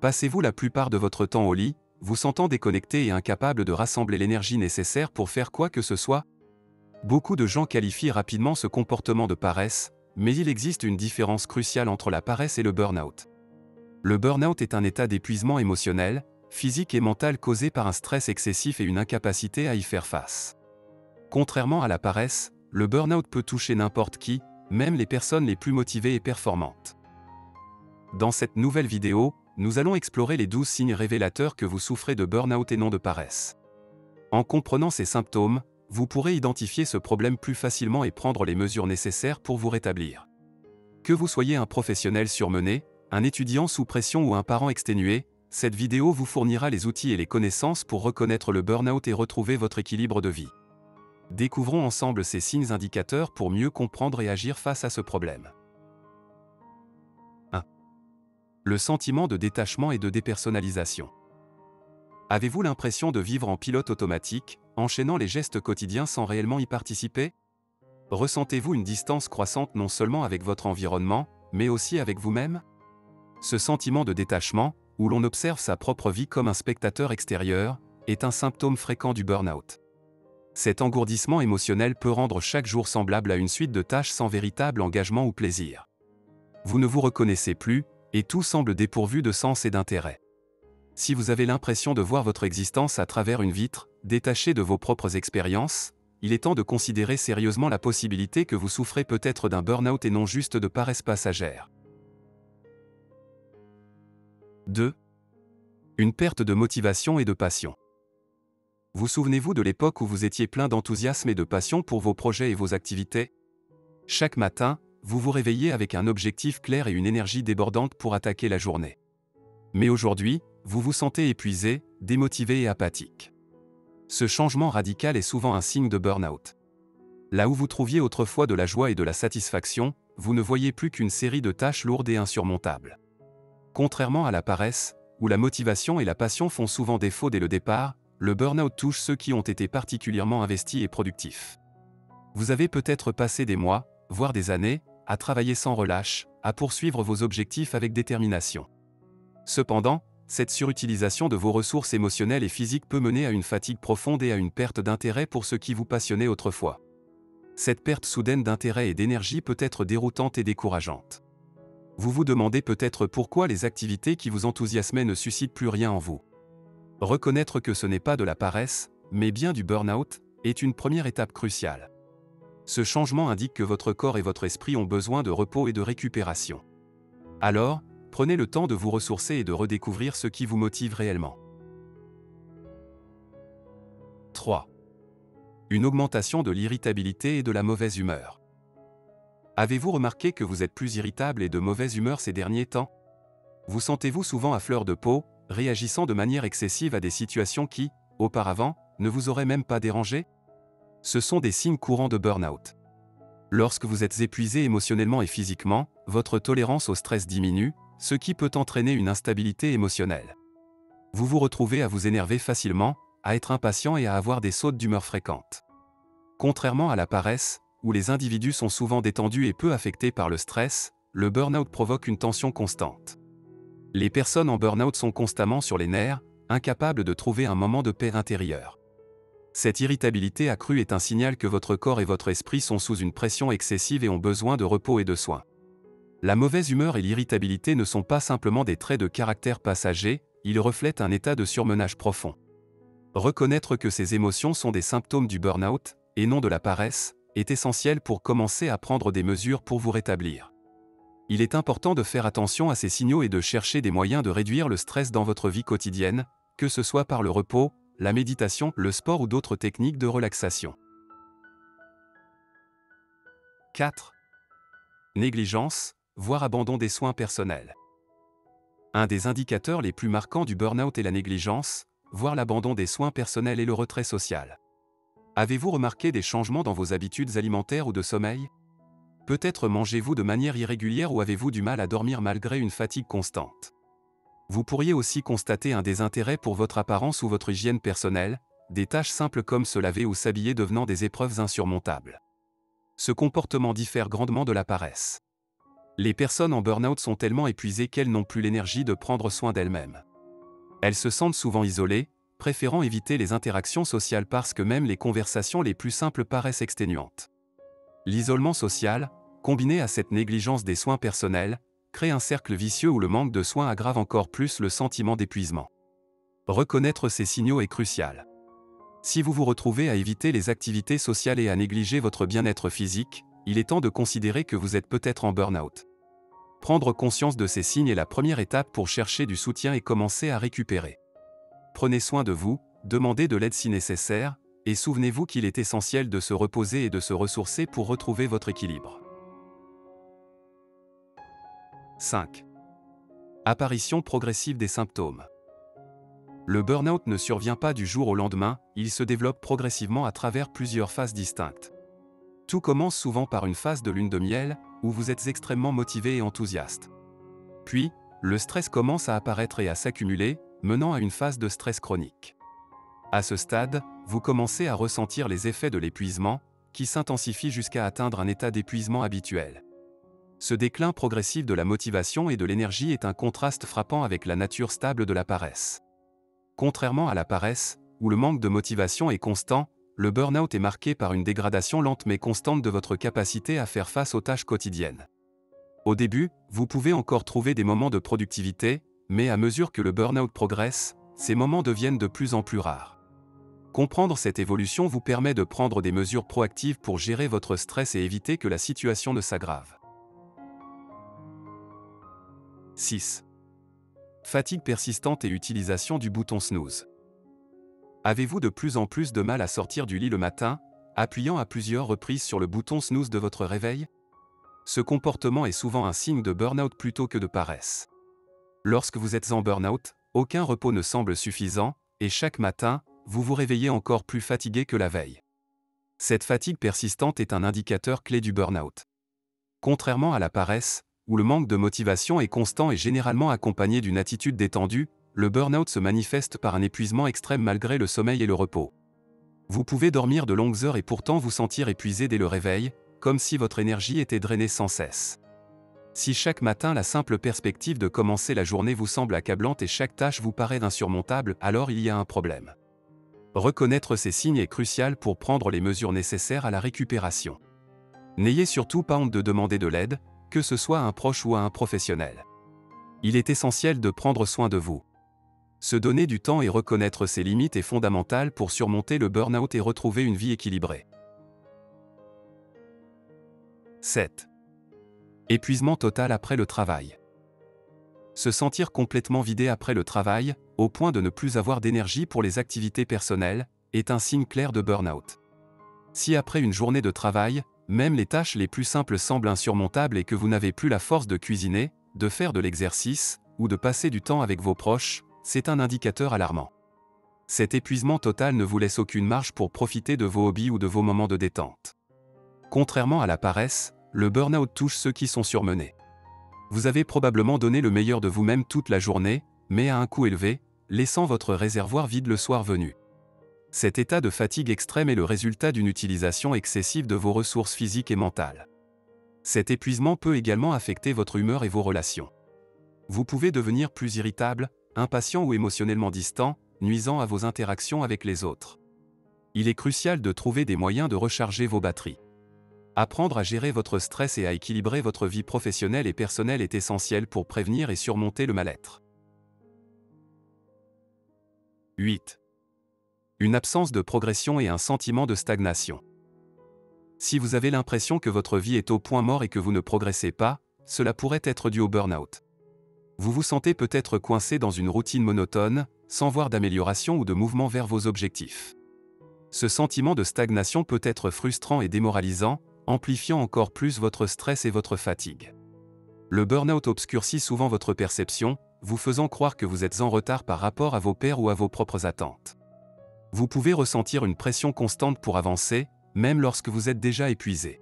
Passez-vous la plupart de votre temps au lit, vous sentant déconnecté et incapable de rassembler l'énergie nécessaire pour faire quoi que ce soit? Beaucoup de gens qualifient rapidement ce comportement de paresse, mais il existe une différence cruciale entre la paresse et le burn-out. Le burn-out est un état d'épuisement émotionnel, physique et mental causé par un stress excessif et une incapacité à y faire face. Contrairement à la paresse, le burn-out peut toucher n'importe qui, même les personnes les plus motivées et performantes. Dans cette nouvelle vidéo, nous allons explorer les 12 signes révélateurs que vous souffrez de burn-out et non de paresse. En comprenant ces symptômes, vous pourrez identifier ce problème plus facilement et prendre les mesures nécessaires pour vous rétablir. Que vous soyez un professionnel surmené, un étudiant sous pression ou un parent exténué, cette vidéo vous fournira les outils et les connaissances pour reconnaître le burn-out et retrouver votre équilibre de vie. Découvrons ensemble ces signes indicateurs pour mieux comprendre et agir face à ce problème. 1. Le sentiment de détachement et de dépersonnalisation. Avez-vous l'impression de vivre en pilote automatique, enchaînant les gestes quotidiens sans réellement y participer? Ressentez-vous une distance croissante non seulement avec votre environnement, mais aussi avec vous-même? Ce sentiment de détachement, où l'on observe sa propre vie comme un spectateur extérieur, est un symptôme fréquent du burn-out. Cet engourdissement émotionnel peut rendre chaque jour semblable à une suite de tâches sans véritable engagement ou plaisir. Vous ne vous reconnaissez plus, et tout semble dépourvu de sens et d'intérêt. Si vous avez l'impression de voir votre existence à travers une vitre, détachée de vos propres expériences, il est temps de considérer sérieusement la possibilité que vous souffrez peut-être d'un burn-out et non juste de paresse passagère. 2. Une perte de motivation et de passion. Vous souvenez-vous de l'époque où vous étiez plein d'enthousiasme et de passion pour vos projets et vos activités? Chaque matin, vous vous réveillez avec un objectif clair et une énergie débordante pour attaquer la journée. Mais aujourd'hui, vous vous sentez épuisé, démotivé et apathique. Ce changement radical est souvent un signe de burn-out. Là où vous trouviez autrefois de la joie et de la satisfaction, vous ne voyez plus qu'une série de tâches lourdes et insurmontables. Contrairement à la paresse, où la motivation et la passion font souvent défaut dès le départ, le burn-out touche ceux qui ont été particulièrement investis et productifs. Vous avez peut-être passé des mois, voire des années, à travailler sans relâche, à poursuivre vos objectifs avec détermination. Cependant, cette surutilisation de vos ressources émotionnelles et physiques peut mener à une fatigue profonde et à une perte d'intérêt pour ce qui vous passionnait autrefois. Cette perte soudaine d'intérêt et d'énergie peut être déroutante et décourageante. Vous vous demandez peut-être pourquoi les activités qui vous enthousiasmaient ne suscitent plus rien en vous. Reconnaître que ce n'est pas de la paresse, mais bien du burn-out, est une première étape cruciale. Ce changement indique que votre corps et votre esprit ont besoin de repos et de récupération. Alors, prenez le temps de vous ressourcer et de redécouvrir ce qui vous motive réellement. 3. Une augmentation de l'irritabilité et de la mauvaise humeur. Avez-vous remarqué que vous êtes plus irritable et de mauvaise humeur ces derniers temps? Vous sentez-vous souvent à fleur de peau, réagissant de manière excessive à des situations qui, auparavant, ne vous auraient même pas dérangé? Ce sont des signes courants de burn-out. Lorsque vous êtes épuisé émotionnellement et physiquement, votre tolérance au stress diminue, ce qui peut entraîner une instabilité émotionnelle. Vous vous retrouvez à vous énerver facilement, à être impatient et à avoir des sautes d'humeur fréquentes. Contrairement à la paresse, où les individus sont souvent détendus et peu affectés par le stress, le burn-out provoque une tension constante. Les personnes en burn-out sont constamment sur les nerfs, incapables de trouver un moment de paix intérieure. Cette irritabilité accrue est un signal que votre corps et votre esprit sont sous une pression excessive et ont besoin de repos et de soins. La mauvaise humeur et l'irritabilité ne sont pas simplement des traits de caractère passagers, ils reflètent un état de surmenage profond. Reconnaître que ces émotions sont des symptômes du burn-out, et non de la paresse, est essentiel pour commencer à prendre des mesures pour vous rétablir. Il est important de faire attention à ces signaux et de chercher des moyens de réduire le stress dans votre vie quotidienne, que ce soit par le repos, la méditation, le sport ou d'autres techniques de relaxation. 4. Négligence, voire abandon des soins personnels. Un des indicateurs les plus marquants du burn-out est la négligence, voire l'abandon des soins personnels et le retrait social. Avez-vous remarqué des changements dans vos habitudes alimentaires ou de sommeil? Peut-être mangez-vous de manière irrégulière ou avez-vous du mal à dormir malgré une fatigue constante. Vous pourriez aussi constater un désintérêt pour votre apparence ou votre hygiène personnelle, des tâches simples comme se laver ou s'habiller devenant des épreuves insurmontables. Ce comportement diffère grandement de la paresse. Les personnes en burn-out sont tellement épuisées qu'elles n'ont plus l'énergie de prendre soin d'elles-mêmes. Elles se sentent souvent isolées, préférant éviter les interactions sociales parce que même les conversations les plus simples paraissent exténuantes. L'isolement social, combiné à cette négligence des soins personnels, crée un cercle vicieux où le manque de soins aggrave encore plus le sentiment d'épuisement. Reconnaître ces signaux est crucial. Si vous vous retrouvez à éviter les activités sociales et à négliger votre bien-être physique, il est temps de considérer que vous êtes peut-être en burn-out. Prendre conscience de ces signes est la première étape pour chercher du soutien et commencer à récupérer. Prenez soin de vous, demandez de l'aide si nécessaire, et souvenez-vous qu'il est essentiel de se reposer et de se ressourcer pour retrouver votre équilibre. 5. Apparition progressive des symptômes. Le burn-out ne survient pas du jour au lendemain, il se développe progressivement à travers plusieurs phases distinctes. Tout commence souvent par une phase de lune de miel, où vous êtes extrêmement motivé et enthousiaste. Puis, le stress commence à apparaître et à s'accumuler, menant à une phase de stress chronique. À ce stade, vous commencez à ressentir les effets de l'épuisement, qui s'intensifie jusqu'à atteindre un état d'épuisement habituel. Ce déclin progressif de la motivation et de l'énergie est un contraste frappant avec la nature stable de la paresse. Contrairement à la paresse, où le manque de motivation est constant, le burn-out est marqué par une dégradation lente mais constante de votre capacité à faire face aux tâches quotidiennes. Au début, vous pouvez encore trouver des moments de productivité, mais à mesure que le burn-out progresse, ces moments deviennent de plus en plus rares. Comprendre cette évolution vous permet de prendre des mesures proactives pour gérer votre stress et éviter que la situation ne s'aggrave. 6. Fatigue persistante et utilisation du bouton snooze. Avez-vous de plus en plus de mal à sortir du lit le matin, appuyant à plusieurs reprises sur le bouton snooze de votre réveil? Ce comportement est souvent un signe de burn-out plutôt que de paresse. Lorsque vous êtes en burn-out, aucun repos ne semble suffisant, et chaque matin, vous vous réveillez encore plus fatigué que la veille. Cette fatigue persistante est un indicateur clé du burn-out. Contrairement à la paresse, où le manque de motivation est constant et généralement accompagné d'une attitude détendue, le burn-out se manifeste par un épuisement extrême malgré le sommeil et le repos. Vous pouvez dormir de longues heures et pourtant vous sentir épuisé dès le réveil, comme si votre énergie était drainée sans cesse. Si chaque matin la simple perspective de commencer la journée vous semble accablante et chaque tâche vous paraît insurmontable, alors il y a un problème. Reconnaître ces signes est crucial pour prendre les mesures nécessaires à la récupération. N'ayez surtout pas honte de demander de l'aide, que ce soit à un proche ou à un professionnel. Il est essentiel de prendre soin de vous. Se donner du temps et reconnaître ses limites est fondamental pour surmonter le burn-out et retrouver une vie équilibrée. 7. Épuisement total après le travail. Se sentir complètement vidé après le travail, au point de ne plus avoir d'énergie pour les activités personnelles, est un signe clair de burn-out. Si après une journée de travail, même les tâches les plus simples semblent insurmontables et que vous n'avez plus la force de cuisiner, de faire de l'exercice, ou de passer du temps avec vos proches, c'est un indicateur alarmant. Cet épuisement total ne vous laisse aucune marge pour profiter de vos hobbies ou de vos moments de détente. Contrairement à la paresse, le burn-out touche ceux qui sont surmenés. Vous avez probablement donné le meilleur de vous-même toute la journée, mais à un coût élevé, laissant votre réservoir vide le soir venu. Cet état de fatigue extrême est le résultat d'une utilisation excessive de vos ressources physiques et mentales. Cet épuisement peut également affecter votre humeur et vos relations. Vous pouvez devenir plus irritable, impatient ou émotionnellement distant, nuisant à vos interactions avec les autres. Il est crucial de trouver des moyens de recharger vos batteries. Apprendre à gérer votre stress et à équilibrer votre vie professionnelle et personnelle est essentiel pour prévenir et surmonter le mal-être. 8. Une absence de progression et un sentiment de stagnation. Si vous avez l'impression que votre vie est au point mort et que vous ne progressez pas, cela pourrait être dû au burn-out. Vous vous sentez peut-être coincé dans une routine monotone, sans voir d'amélioration ou de mouvement vers vos objectifs. Ce sentiment de stagnation peut être frustrant et démoralisant, amplifiant encore plus votre stress et votre fatigue. Le burn-out obscurcit souvent votre perception, vous faisant croire que vous êtes en retard par rapport à vos pairs ou à vos propres attentes. Vous pouvez ressentir une pression constante pour avancer, même lorsque vous êtes déjà épuisé.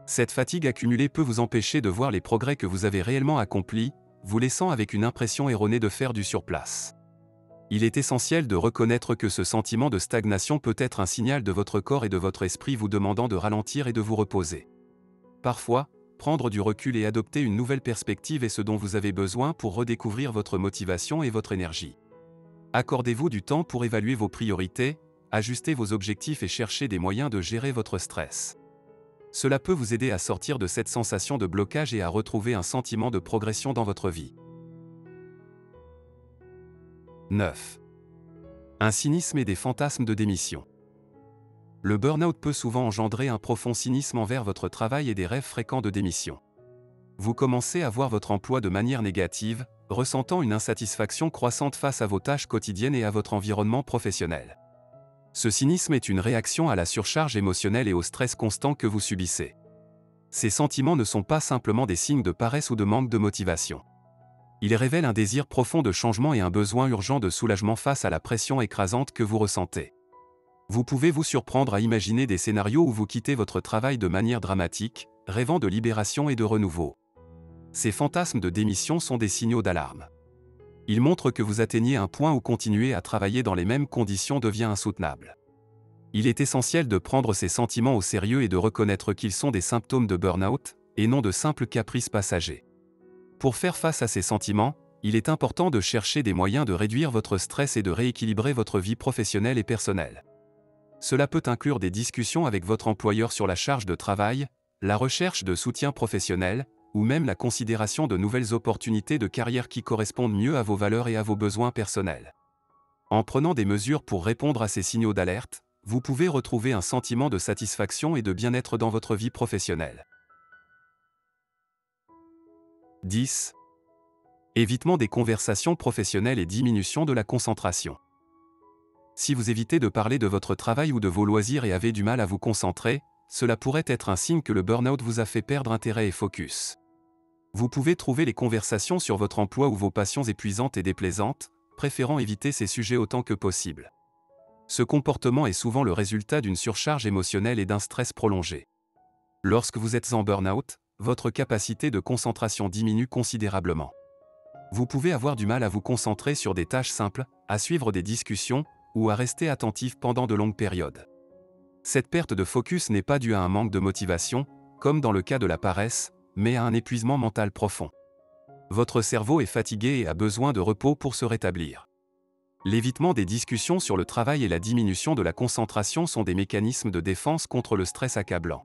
Cette fatigue accumulée peut vous empêcher de voir les progrès que vous avez réellement accomplis, vous laissant avec une impression erronée de faire du surplace. Il est essentiel de reconnaître que ce sentiment de stagnation peut être un signal de votre corps et de votre esprit vous demandant de ralentir et de vous reposer. Parfois, prendre du recul et adopter une nouvelle perspective est ce dont vous avez besoin pour redécouvrir votre motivation et votre énergie. Accordez-vous du temps pour évaluer vos priorités, ajuster vos objectifs et chercher des moyens de gérer votre stress. Cela peut vous aider à sortir de cette sensation de blocage et à retrouver un sentiment de progression dans votre vie. 9. Un cynisme et des fantasmes de démission. Le burn-out peut souvent engendrer un profond cynisme envers votre travail et des rêves fréquents de démission. Vous commencez à voir votre emploi de manière négative, ressentant une insatisfaction croissante face à vos tâches quotidiennes et à votre environnement professionnel. Ce cynisme est une réaction à la surcharge émotionnelle et au stress constant que vous subissez. Ces sentiments ne sont pas simplement des signes de paresse ou de manque de motivation. Ils révèlent un désir profond de changement et un besoin urgent de soulagement face à la pression écrasante que vous ressentez. Vous pouvez vous surprendre à imaginer des scénarios où vous quittez votre travail de manière dramatique, rêvant de libération et de renouveau. Ces fantasmes de démission sont des signaux d'alarme. Ils montrent que vous atteignez un point où continuer à travailler dans les mêmes conditions devient insoutenable. Il est essentiel de prendre ces sentiments au sérieux et de reconnaître qu'ils sont des symptômes de burn-out, et non de simples caprices passagers. Pour faire face à ces sentiments, il est important de chercher des moyens de réduire votre stress et de rééquilibrer votre vie professionnelle et personnelle. Cela peut inclure des discussions avec votre employeur sur la charge de travail, la recherche de soutien professionnel, ou même la considération de nouvelles opportunités de carrière qui correspondent mieux à vos valeurs et à vos besoins personnels. En prenant des mesures pour répondre à ces signaux d'alerte, vous pouvez retrouver un sentiment de satisfaction et de bien-être dans votre vie professionnelle. 10. Évitement des conversations professionnelles et diminution de la concentration. Si vous évitez de parler de votre travail ou de vos loisirs et avez du mal à vous concentrer, cela pourrait être un signe que le burn-out vous a fait perdre intérêt et focus. Vous pouvez trouver les conversations sur votre emploi ou vos passions épuisantes et déplaisantes, préférant éviter ces sujets autant que possible. Ce comportement est souvent le résultat d'une surcharge émotionnelle et d'un stress prolongé. Lorsque vous êtes en burn-out, votre capacité de concentration diminue considérablement. Vous pouvez avoir du mal à vous concentrer sur des tâches simples, à suivre des discussions, ou à rester attentif pendant de longues périodes. Cette perte de focus n'est pas due à un manque de motivation, comme dans le cas de la paresse, mais à un épuisement mental profond. Votre cerveau est fatigué et a besoin de repos pour se rétablir. L'évitement des discussions sur le travail et la diminution de la concentration sont des mécanismes de défense contre le stress accablant.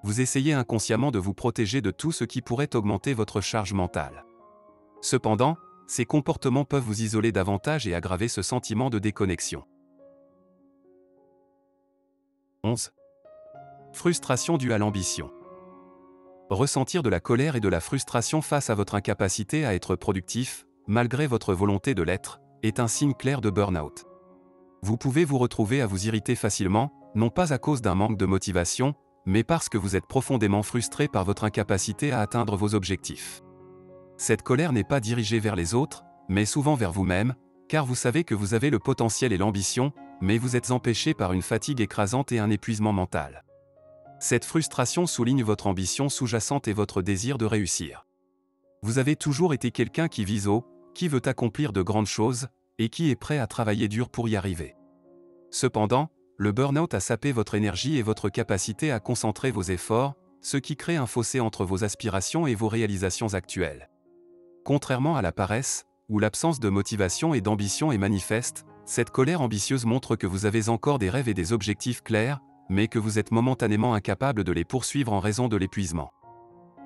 Vous essayez inconsciemment de vous protéger de tout ce qui pourrait augmenter votre charge mentale. Cependant, ces comportements peuvent vous isoler davantage et aggraver ce sentiment de déconnexion. 11. Frustration due à l'ambition. Ressentir de la colère et de la frustration face à votre incapacité à être productif, malgré votre volonté de l'être, est un signe clair de burn-out. Vous pouvez vous retrouver à vous irriter facilement, non pas à cause d'un manque de motivation, mais parce que vous êtes profondément frustré par votre incapacité à atteindre vos objectifs. Cette colère n'est pas dirigée vers les autres, mais souvent vers vous-même, car vous savez que vous avez le potentiel et l'ambition, mais vous êtes empêché par une fatigue écrasante et un épuisement mental. Cette frustration souligne votre ambition sous-jacente et votre désir de réussir. Vous avez toujours été quelqu'un qui vise haut, qui veut accomplir de grandes choses, et qui est prêt à travailler dur pour y arriver. Cependant, le burn-out a sapé votre énergie et votre capacité à concentrer vos efforts, ce qui crée un fossé entre vos aspirations et vos réalisations actuelles. Contrairement à la paresse, où l'absence de motivation et d'ambition est manifeste, cette colère ambitieuse montre que vous avez encore des rêves et des objectifs clairs, mais que vous êtes momentanément incapable de les poursuivre en raison de l'épuisement.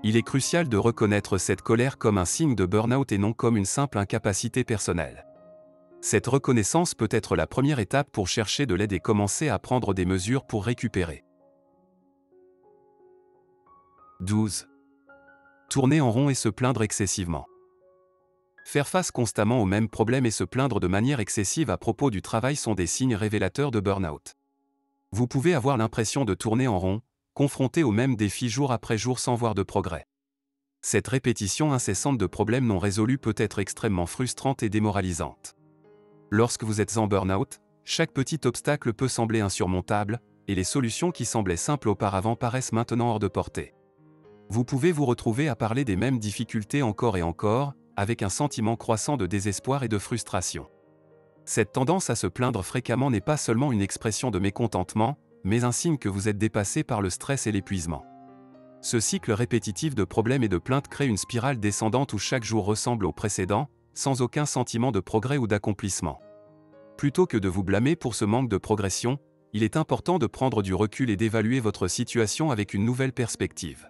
Il est crucial de reconnaître cette colère comme un signe de burn-out et non comme une simple incapacité personnelle. Cette reconnaissance peut être la première étape pour chercher de l'aide et commencer à prendre des mesures pour récupérer. 12. Tourner en rond et se plaindre excessivement. Faire face constamment aux mêmes problèmes et se plaindre de manière excessive à propos du travail sont des signes révélateurs de burn-out. Vous pouvez avoir l'impression de tourner en rond, confronté aux mêmes défis jour après jour sans voir de progrès. Cette répétition incessante de problèmes non résolus peut être extrêmement frustrante et démoralisante. Lorsque vous êtes en burn-out, chaque petit obstacle peut sembler insurmontable, et les solutions qui semblaient simples auparavant paraissent maintenant hors de portée. Vous pouvez vous retrouver à parler des mêmes difficultés encore et encore, avec un sentiment croissant de désespoir et de frustration. Cette tendance à se plaindre fréquemment n'est pas seulement une expression de mécontentement, mais un signe que vous êtes dépassé par le stress et l'épuisement. Ce cycle répétitif de problèmes et de plaintes crée une spirale descendante où chaque jour ressemble au précédent, sans aucun sentiment de progrès ou d'accomplissement. Plutôt que de vous blâmer pour ce manque de progression, il est important de prendre du recul et d'évaluer votre situation avec une nouvelle perspective.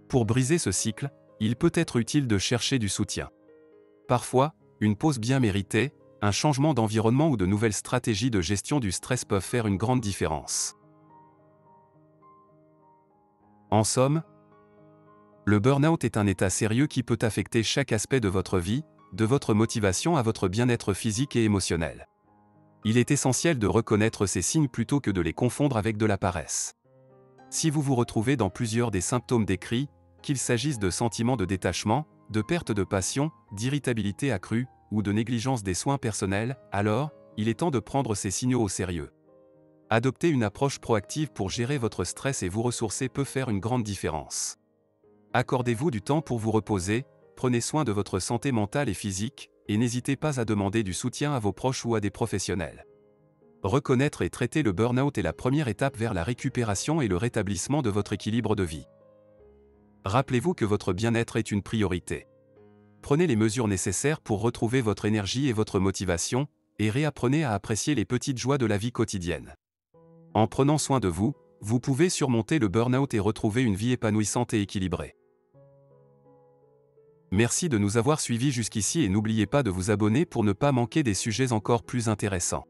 Pour briser ce cycle, il peut être utile de chercher du soutien. Parfois, une pause bien méritée, un changement d'environnement ou de nouvelles stratégies de gestion du stress peuvent faire une grande différence. En somme, le burn-out est un état sérieux qui peut affecter chaque aspect de votre vie, de votre motivation à votre bien-être physique et émotionnel. Il est essentiel de reconnaître ces signes plutôt que de les confondre avec de la paresse. Si vous vous retrouvez dans plusieurs des symptômes décrits, qu'il s'agisse de sentiments de détachement, de perte de passion, d'irritabilité accrue, ou de négligence des soins personnels, alors, il est temps de prendre ces signaux au sérieux. Adopter une approche proactive pour gérer votre stress et vous ressourcer peut faire une grande différence. Accordez-vous du temps pour vous reposer, prenez soin de votre santé mentale et physique, et n'hésitez pas à demander du soutien à vos proches ou à des professionnels. Reconnaître et traiter le burn-out est la première étape vers la récupération et le rétablissement de votre équilibre de vie. Rappelez-vous que votre bien-être est une priorité. Prenez les mesures nécessaires pour retrouver votre énergie et votre motivation, et réapprenez à apprécier les petites joies de la vie quotidienne. En prenant soin de vous, vous pouvez surmonter le burn-out et retrouver une vie épanouissante et équilibrée. Merci de nous avoir suivis jusqu'ici et n'oubliez pas de vous abonner pour ne pas manquer des sujets encore plus intéressants.